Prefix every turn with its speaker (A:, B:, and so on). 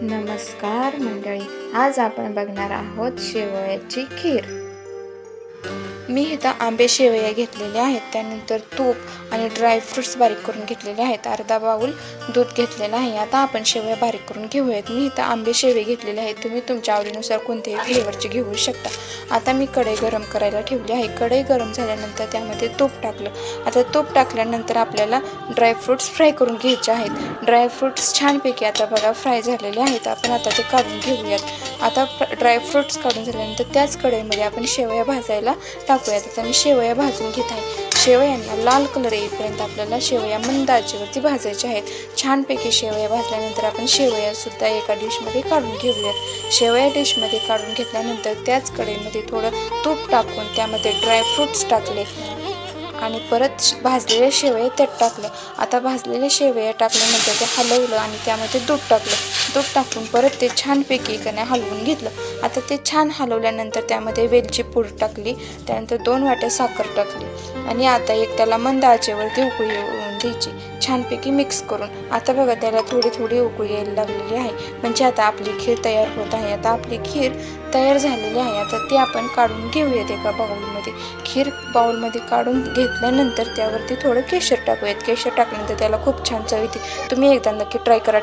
A: नमस्कार मंडळी, आज आपण बघणार आहोत शेवयाची खीर। मी इथं आंबे शेवया घेतलेले आहेत, त्यानंतर तूप आणि ड्रायफ्रुट्स बारीक करून घेतलेले आहेत, अर्धा बाउल दूध घेतलेलं आहे। आता आपण शेवया बारीक करून घेऊयात। मी इथं आंबे शेवया घेतलेले आहेत, तुम्ही तुमच्या आवडीनुसार कोणत्याही फ्लेवरचे घेऊ शकता। आता मी कढई गरम करायला ठेवली आहे। कढई गरम झाल्यानंतर त्यामध्ये तूप टाकलं। आता तूप टाकल्यानंतर आपल्याला ड्रायफ्रुट्स फ्राय करून घ्यायचे आहेत। ड्रायफ्रुट्स छानपैकी आता बघा फ्राय झालेले आहेत, आपण आता ते काढून घेऊयात। आता ड्रायफ्रुट्स काढून झाल्यानंतर त्याच कढईमध्ये आपण शेवया भाजायला टाकूयात। आता मी शेवया भाजून घेत आहे। शेवयांना लाल कलर येईपर्यंत आपल्याला शेवया मंद आचेवरती भाजायच्या आहेत। छानपैकी शेवया भाजल्यानंतर आपण शेवया सुद्धा एका डिशमध्ये काढून घेऊयात। शेवया डिशमध्ये काढून घेतल्यानंतर त्याच कढईमध्ये थोडं तूप टाकून त्यामध्ये ड्रायफ्रुट्स टाकले आणि परत भाजलेले शेवया त्यात टाकले। आता भाजलेले शेवया टाकल्यानंतर ते हलवलं आणि त्यामध्ये दूध टाकलं। दूध टाकून परत ते छानपैकी हलवून घेतलं। आता ते छान हलवल्यानंतर त्यामध्ये वेलची पूड टाकली, त्यानंतर 2 वाट्या साखर टाकली आणि आता एक त्याला मंद आचेवरती उकळी येऊन द्यायची, छानपैकी मिक्स करून। आता बघा त्याला थोडी थोडी उकळी यायला लागलेली आहे, म्हणजे आता आपली खीर तयार होत आहे। आता आपली खीर तयार झालेली आहे। आता ती आपण काढून घेऊयात एका बाउलमध्ये। खीर बाउलमध्ये काढून घेतल्यानंतर त्यावरती थोडं केशर टाकूयात। केशर टाकल्यानंतर त्याला खूप छान चव येते। तुम्ही एकदा नक्की ट्राय करा।